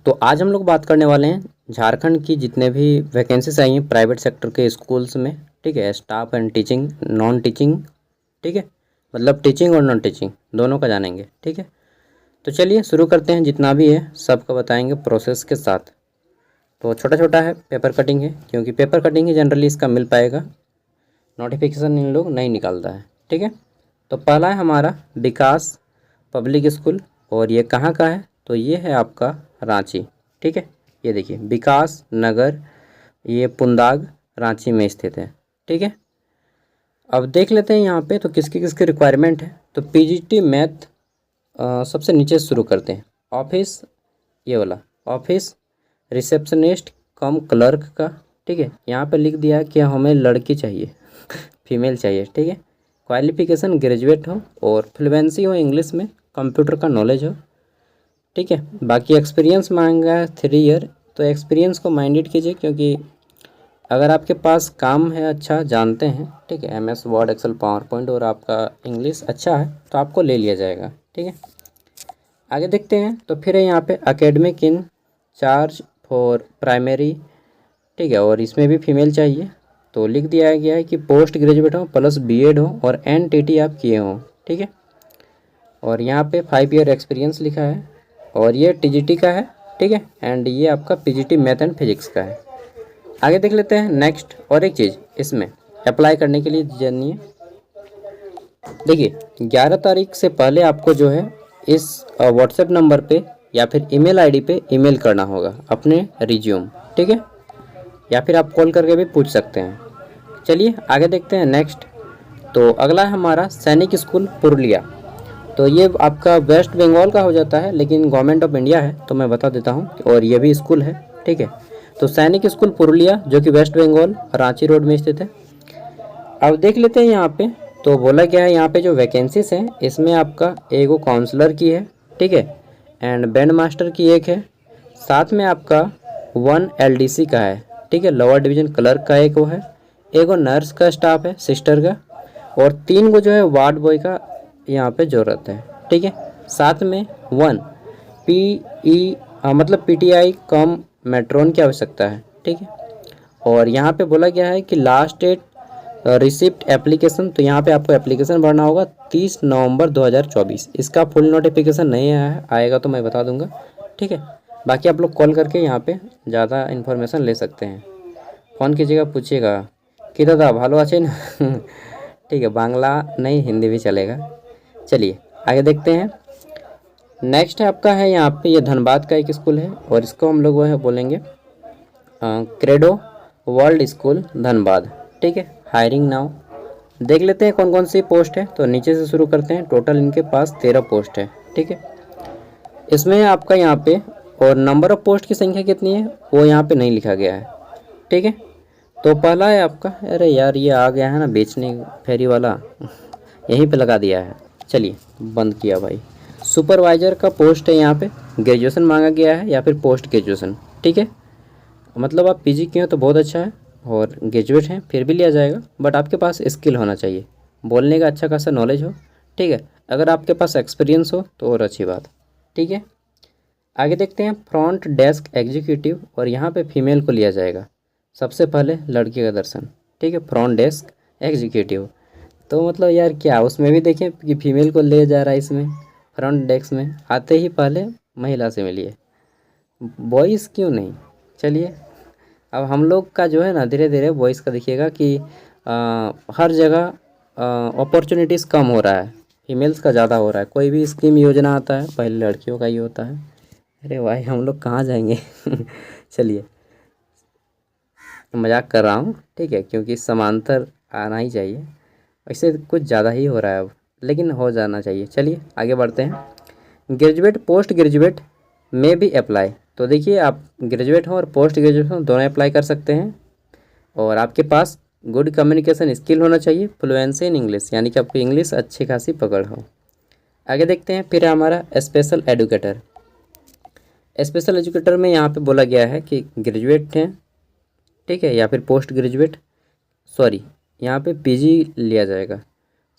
तो आज हम लोग बात करने वाले हैं झारखंड की जितने भी वैकेंसीज आई हैं प्राइवेट सेक्टर के स्कूल्स में। ठीक है, staff and teaching, non teaching. ठीक है, मतलब टीचिंग और नॉन टीचिंग दोनों का जानेंगे। ठीक है, तो चलिए शुरू करते हैं। जितना भी है सबका बताएंगे प्रोसेस के साथ। तो छोटा छोटा है, पेपर कटिंग है, क्योंकि पेपर कटिंग ही जनरली इसका मिल पाएगा, नोटिफिकेशन इन लोग नहीं निकालता है। ठीक है, तो पहला है हमारा विकास पब्लिक स्कूल, और ये कहाँ का है? तो ये है आपका रांची। ठीक है, ये देखिए विकास नगर, ये पुंदाग रांची में स्थित है। ठीक है, अब देख लेते हैं यहाँ पे तो किसकी किसकी रिक्वायरमेंट है। तो पीजीटी मैथ सबसे नीचे शुरू करते हैं। ऑफिस, ये वाला ऑफिस रिसेप्शनिस्ट कम क्लर्क का। ठीक है, यहाँ पे लिख दिया कि हमें लड़की चाहिए फीमेल चाहिए। ठीक है, क्वालिफिकेशन ग्रेजुएट हो और फ्लुएंसी हो इंग्लिश में, कंप्यूटर का नॉलेज हो। ठीक है, बाकी एक्सपीरियंस मांगा है 3 ईयर। तो एक्सपीरियंस को माइंडेड कीजिए, क्योंकि अगर आपके पास काम है, अच्छा जानते हैं, ठीक है, MS Word Excel PowerPoint, और आपका इंग्लिश अच्छा है तो आपको ले लिया जाएगा। ठीक है, आगे देखते हैं। तो फिर है यहाँ पे academic in charge for primary. ठीक है, और इसमें भी फीमेल चाहिए। तो लिख दिया गया है कि पोस्ट ग्रेजुएट हो प्लस बीएड हो और एनटीटी आप किए हो। ठीक है, और यहाँ पे 5 ईयर एक्सपीरियंस लिखा है, और ये टीजीटी का है। ठीक है, एंड ये आपका पीजीटी मैथ एंड फिजिक्स का है। आगे देख लेते हैं नेक्स्ट। और एक चीज़ इसमें अप्लाई करने के लिए जानिए, देखिए 11 तारीख से पहले आपको जो है इस व्हाट्सएप नंबर पे या फिर ईमेल आईडी पे ईमेल करना होगा अपने रिज्यूम। ठीक है, या फिर आप कॉल करके भी पूछ सकते हैं। चलिए आगे देखते हैं नेक्स्ट। तो अगला है हमारा सैनिक स्कूल पुरुलिया। तो ये आपका वेस्ट बंगाल का हो जाता है, लेकिन गवर्नमेंट ऑफ इंडिया है, तो मैं बता देता हूँ, और ये भी स्कूल है। ठीक है, तो सैनिक स्कूल पुरुलिया जो कि वेस्ट बंगाल रांची रोड में स्थित है। अब देख लेते हैं यहाँ पे। तो बोला गया है यहाँ पे जो वैकेंसीज हैं इसमें आपका एगो काउंसलर की है। ठीक है, एंड बैंड मास्टर की एक है, साथ में आपका 1 एलडीसी का है। ठीक है, लोअर डिवीजन क्लर्क का एक वो है, एगो नर्स का स्टाफ है सिस्टर का, और 3 को जो है वार्ड बॉय का यहाँ पे ज़रूरत है। ठीक है, साथ में 1 पीई मतलब पीटीआई कम मेट्रोन की आवश्यकता है। ठीक है, और यहाँ पे बोला गया है कि लास्ट डेट रिसिप्ट एप्लीकेशन, तो यहाँ पे आपको एप्लीकेशन भरना होगा 30 नवंबर 2024। इसका फुल नोटिफिकेशन नहीं आया है, आएगा तो मैं बता दूंगा। ठीक है, बाकी आप लोग कॉल करके यहाँ पे ज़्यादा इन्फॉर्मेशन ले सकते हैं। फ़ोन कीजिएगा, पूछिएगा कि दादा भालो আছে ना ठीक है, बांग्ला नहीं हिंदी भी चलेगा। चलिए आगे देखते हैं। नेक्स्ट है आपका है यहाँ पे, ये धनबाद का एक स्कूल है, और इसको हम लोग वो है बोलेंगे क्रेडो वर्ल्ड स्कूल धनबाद। ठीक है, हायरिंग नाउ। देख लेते हैं कौन कौन सी पोस्ट है। तो नीचे से शुरू करते हैं। टोटल इनके पास 13 पोस्ट है। ठीक है, इसमें आपका यहाँ पे और नंबर ऑफ पोस्ट की संख्या कितनी है वो यहाँ पे नहीं लिखा गया है। ठीक है, तो पहला है आपका, अरे यार ये आ गया है ना बेचने फेरी वाला यहीं पे लगा दिया है। चलिए बंद किया भाई। सुपरवाइज़र का पोस्ट है, यहाँ पे ग्रेजुएशन मांगा गया है या फिर पोस्ट ग्रेजुएशन। ठीक है, मतलब आप पीजी किए हो तो बहुत अच्छा है, और ग्रेजुएट हैं फिर भी लिया जाएगा, बट आपके पास स्किल होना चाहिए, बोलने का अच्छा खासा नॉलेज हो। ठीक है, अगर आपके पास एक्सपीरियंस हो तो और अच्छी बात। ठीक है, आगे देखते हैं फ्रंट डेस्क एग्जीक्यूटिव, और यहाँ पे फीमेल को लिया जाएगा। सबसे पहले लड़की का दर्शन। ठीक है, फ्रंट डेस्क एग्जीक्यूटिव, तो मतलब यार क्या उसमें भी देखें कि फीमेल को ले जा रहा है इसमें फ्रंट डेस्क में, आते ही पहले महिला से मिलिए, बॉयज़ क्यों नहीं। चलिए अब हम लोग का जो है ना धीरे धीरे बॉयज़ का देखिएगा कि हर जगह अपॉर्चुनिटीज़ कम हो रहा है, फीमेल्स का ज़्यादा हो रहा है। कोई भी स्कीम योजना आता है पहले लड़कियों का ही होता है। अरे भाई हम लोग कहाँ जाएंगे चलिए मजाक कर रहा हूँ। ठीक है, क्योंकि समांतर आना ही चाहिए, वैसे कुछ ज़्यादा ही हो रहा है अब, लेकिन हो जाना चाहिए। चलिए आगे बढ़ते हैं। ग्रेजुएट पोस्ट ग्रेजुएट में भी अप्लाई। तो देखिए आप ग्रेजुएट हो और पोस्ट ग्रेजुएट हो दोनों अप्लाई कर सकते हैं, और आपके पास गुड कम्युनिकेशन स्किल होना चाहिए, फ्लुएंसी इन इंग्लिश, यानी कि आपको इंग्लिश अच्छी खासी पकड़ हो। आगे देखते हैं। फिर हमारा स्पेशल एजुकेटर। स्पेशल एजुकेटर में यहाँ पे बोला गया है कि ग्रेजुएट हैं, ठीक है, या फिर पोस्ट ग्रेजुएट, सॉरी यहाँ पे पीजी लिया जाएगा,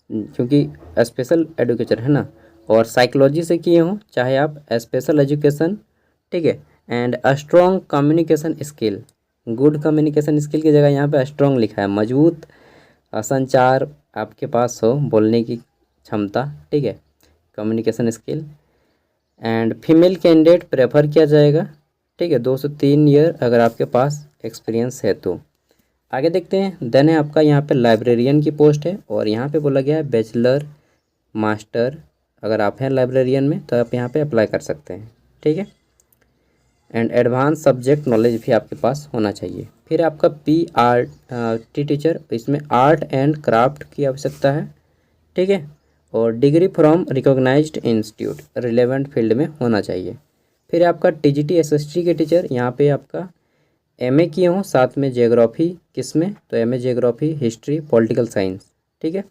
क्योंकि स्पेशल एजुकेटर है ना, और साइकोलॉजी से किए हों, चाहे आप स्पेशल एजुकेशन, ठीक है, and a strong communication skill, good communication skill की जगह यहाँ पे स्ट्रॉन्ग लिखा है, मजबूत संचार आपके पास हो, बोलने की क्षमता, ठीक है, communication skill. And female candidate prefer किया जाएगा, ठीक है, 2 से 3 ईयर अगर आपके पास एक्सपीरियंस है तो। आगे देखते हैं। देन है आपका यहाँ पे लाइब्रेरियन की पोस्ट है और यहाँ पे बोला गया है बैचलर मास्टर, अगर आप हैं लाइब्रेरियन में तो आप यहाँ पे अप्लाई कर सकते हैं, ठीक है। एंड एडवांस सब्जेक्ट नॉलेज भी आपके पास होना चाहिए। फिर आपका PRT टीचर, इसमें आर्ट एंड क्राफ्ट की आवश्यकता है, ठीक है, और degree from recognised institute relevant field में होना चाहिए। फिर आपका TGT SST के टीचर, यहाँ पे आपका MA किए हों, साथ में जियोग्राफी, किस में, तो MA geography, history, political science, ठीक है।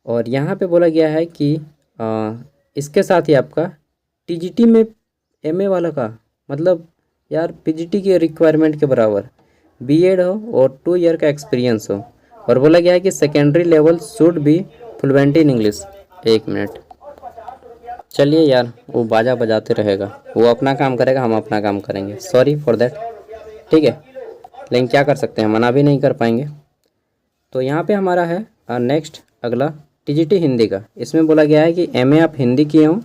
और यहाँ पे बोला गया है कि इसके साथ ही आपका TGT में MA वाला का मतलब यार PGT के रिक्वायरमेंट के बराबर B.Ed हो और 2 ईयर का एक्सपीरियंस हो। और बोला गया है कि secondary level should be fluent in English. 1 minute, चलिए यार, वो बाजा बजाते रहेगा, वो अपना काम करेगा, हम अपना काम करेंगे, सॉरी फॉर देट, ठीक है, लेकिन क्या कर सकते हैं, मना भी नहीं कर पाएंगे। तो यहाँ पे हमारा है नेक्स्ट अगला TGT हिंदी का। इसमें बोला गया है कि MA आप हिंदी किए हों,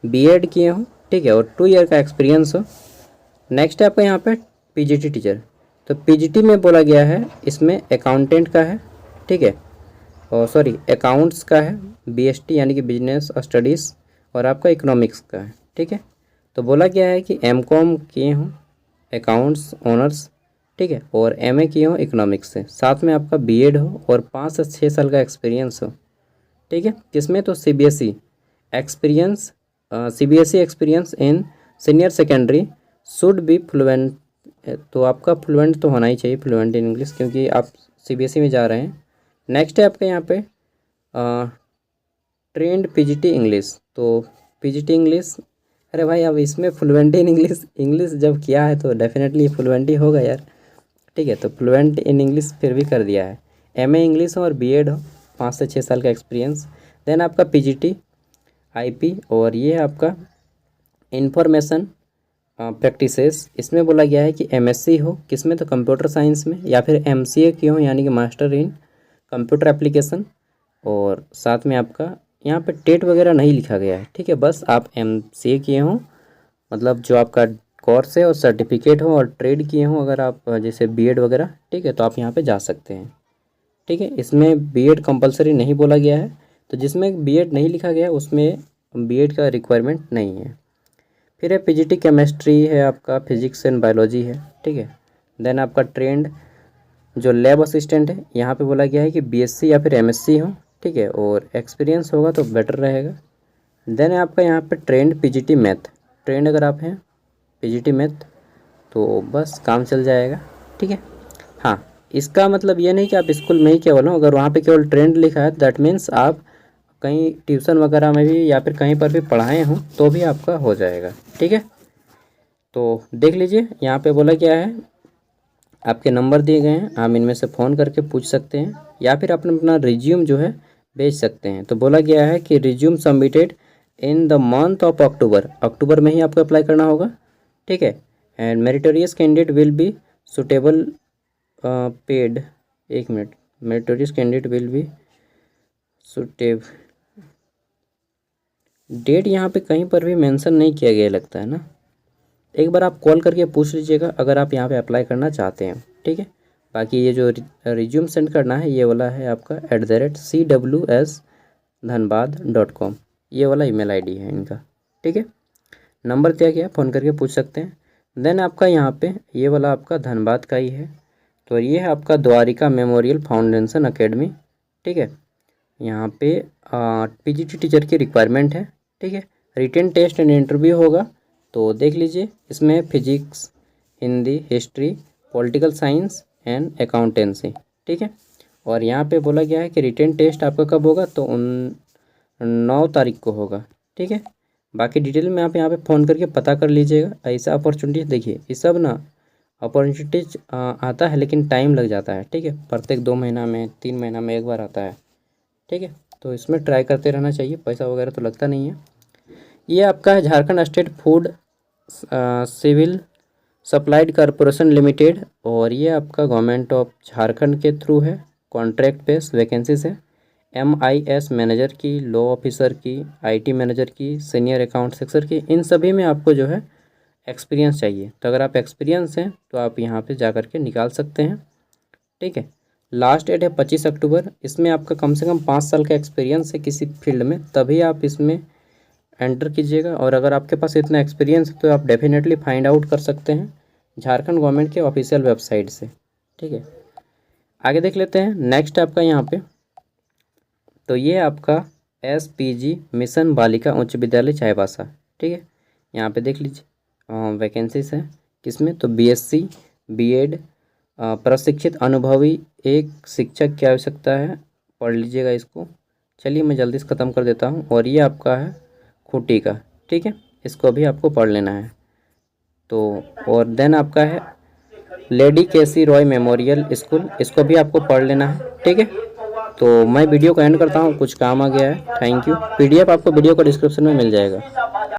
B.Ed किए हों, ठीक है, और 2 ईयर का एक्सपीरियंस हो। नेक्स्ट है आपका यहाँ पे PGT टीचर। तो PGT में बोला गया है, इसमें अकाउंटेंट का है, ठीक है, और सॉरी अकाउंट्स का है, BST यानी कि बिजनेस स्टडीज़, और आपका इकोनॉमिक्स का है, ठीक है। तो बोला गया है कि MCOM किए हों अकाउंट्स ऑनर्स, ठीक है, और MA किए हों इकोनॉमिक्स से, साथ में आपका B.Ed हो और 5 से 6 साल का एक्सपीरियंस हो, ठीक है। किसमें, तो CBSE experience, CBSE experience in senior secondary should be fluent, तो आपका फ्लुएंट तो होना ही चाहिए, फ्लुएंट इन इंग्लिश, क्योंकि आप CBSE में जा रहे हैं। नेक्स्ट है आपका यहाँ पे ट्रेंड PGT इंग्लिश। तो PGT इंग्लिश, अरे भाई अब इसमें फ्लुएंट इन इंग्लिश, इंग्लिश जब किया है तो डेफिनेटली फ्लुएंट ही होगा यार, ठीक है। तो फ्लुएंट इन इंग्लिश फिर भी कर दिया है। MA इंग्लिश हो और B.Ed हो, 5 से 6 साल का एक्सपीरियंस। देन आपका PGT IP, और ये है आपका इंफॉर्मेशन प्रैक्टिसेस। इसमें बोला गया है कि MSc हो, किसमें, तो कंप्यूटर साइंस में, या फिर MCA की हो यानी कि मास्टर इन कंप्यूटर एप्लीकेशन, और साथ में आपका यहाँ पे टेट वगैरह नहीं लिखा गया है, ठीक है, बस आप MCA किए हों, मतलब जो आपका कोर्स है और सर्टिफिकेट हो, और ट्रेड किए हों अगर आप जैसे B.Ed वगैरह, ठीक है, तो आप यहाँ पे जा सकते हैं, ठीक है। इसमें B.Ed कंपलसरी नहीं बोला गया है, तो जिसमें B.Ed नहीं लिखा गया है उसमें B.Ed का रिक्वायरमेंट नहीं है। फिर है PGT केमिस्ट्री है आपका, फिजिक्स एंड बायोलॉजी है, ठीक है। देन आपका ट्रेंड जो लैब असिस्टेंट है, यहाँ पे बोला गया है कि BSc या फिर MSc हो, ठीक है, और एक्सपीरियंस होगा तो बेटर रहेगा। देन है आपका यहाँ पे ट्रेंड PGT मैथ, ट्रेंड अगर आप हैं PGT मैथ तो बस काम चल जाएगा, ठीक है। हाँ, इसका मतलब ये नहीं कि आप स्कूल में ही केवल हो, अगर वहाँ पे केवल ट्रेंड लिखा है दैट मीन्स आप कहीं ट्यूशन वगैरह में भी या फिर कहीं पर भी पढ़ाए हों तो भी आपका हो जाएगा, ठीक है। तो देख लीजिए, यहाँ पे बोला क्या है, आपके नंबर दिए गए हैं, आप इनमें से फ़ोन करके पूछ सकते हैं या फिर अपना रिज्यूम जो है भेज सकते हैं। तो बोला गया है कि resume submitted in the month of October, अक्टूबर में ही आपको अप्लाई करना होगा, ठीक है। And meritorious candidate will be suitable paid, 1 minute, meritorious candidate will be suitable, date यहाँ पे कहीं पर भी मेंशन नहीं किया गया लगता है ना, एक बार आप कॉल करके पूछ लीजिएगा अगर आप यहाँ पे अप्लाई करना चाहते हैं, ठीक है। बाकी ये जो रिज्यूम सेंड करना है ये वाला है आपका @cws.dhanbad.com, ये वाला email ID है इनका, ठीक है। नंबर दिया गया, फ़ोन करके पूछ सकते हैं। देन आपका यहाँ पे ये वाला आपका धनबाद का ही है, तो ये है आपका द्वारिका मेमोरियल फाउंडेशन अकेडमी, ठीक है। यहाँ पे PGT टीचर की रिक्वायरमेंट है, ठीक है। रिटन टेस्ट एंड इंटरव्यू होगा, तो देख लीजिए, इसमें physics, Hindi, history, political science and accountancy, ठीक है। और यहाँ पे बोला गया है कि रिटन टेस्ट आपका कब होगा, तो 9 तारीख को होगा, ठीक है। बाकी डिटेल में आप यहाँ पे फ़ोन करके पता कर लीजिएगा। ऐसा अपॉर्चुनिटी देखिए, ये सब ना अपॉर्चुनिटीज आता है लेकिन टाइम लग जाता है, ठीक है, प्रत्येक 2 महीना में 3 महीना में एक बार आता है, ठीक है। तो इसमें ट्राई करते रहना चाहिए, पैसा वगैरह तो लगता नहीं है। ये आपका है Jharkhand state food civil supplied corporation limited, और ये आपका गवर्नमेंट ऑफ झारखंड के थ्रू है, कॉन्ट्रैक्ट बेस वैकेंसीज है। MIS मैनेजर की, लॉ ऑफिसर की, IT मैनेजर की, सीनियर अकाउंट सेक्टर की, इन सभी में आपको जो है एक्सपीरियंस चाहिए। तो अगर आप एक्सपीरियंस हैं तो आप यहाँ पे जा कर के निकाल सकते हैं, ठीक है। लास्ट डेट है 25 अक्टूबर। इसमें आपका कम से कम 5 साल का एक्सपीरियंस है किसी फील्ड में, तभी आप इसमें एंटर कीजिएगा। और अगर आपके पास इतना एक्सपीरियंस है तो आप डेफिनेटली फाइंड आउट कर सकते हैं झारखंड गवर्नमेंट के ऑफिशियल वेबसाइट से, ठीक है। आगे देख लेते हैं नेक्स्ट आपका यहाँ पे, तो ये आपका SPG मिशन बालिका उच्च विद्यालय चाईबासा, ठीक है। यहाँ पे देख लीजिए वैकेंसीज हैं किसमें, तो BSc B.Ed प्रशिक्षित अनुभवी एक शिक्षक की आवश्यकता है, पढ़ लीजिएगा इसको। चलिए मैं जल्दी से ख़त्म कर देता हूँ। और ये आपका है खूंटी का, ठीक है, इसको भी आपको पढ़ लेना है। तो और देन आपका है लेडी केसी रॉय मेमोरियल स्कूल, इसको भी आपको पढ़ लेना है, ठीक है। तो मैं वीडियो को एंड करता हूँ, कुछ काम आ गया है। Thank you. PDF आपको वीडियो को डिस्क्रिप्शन में मिल जाएगा।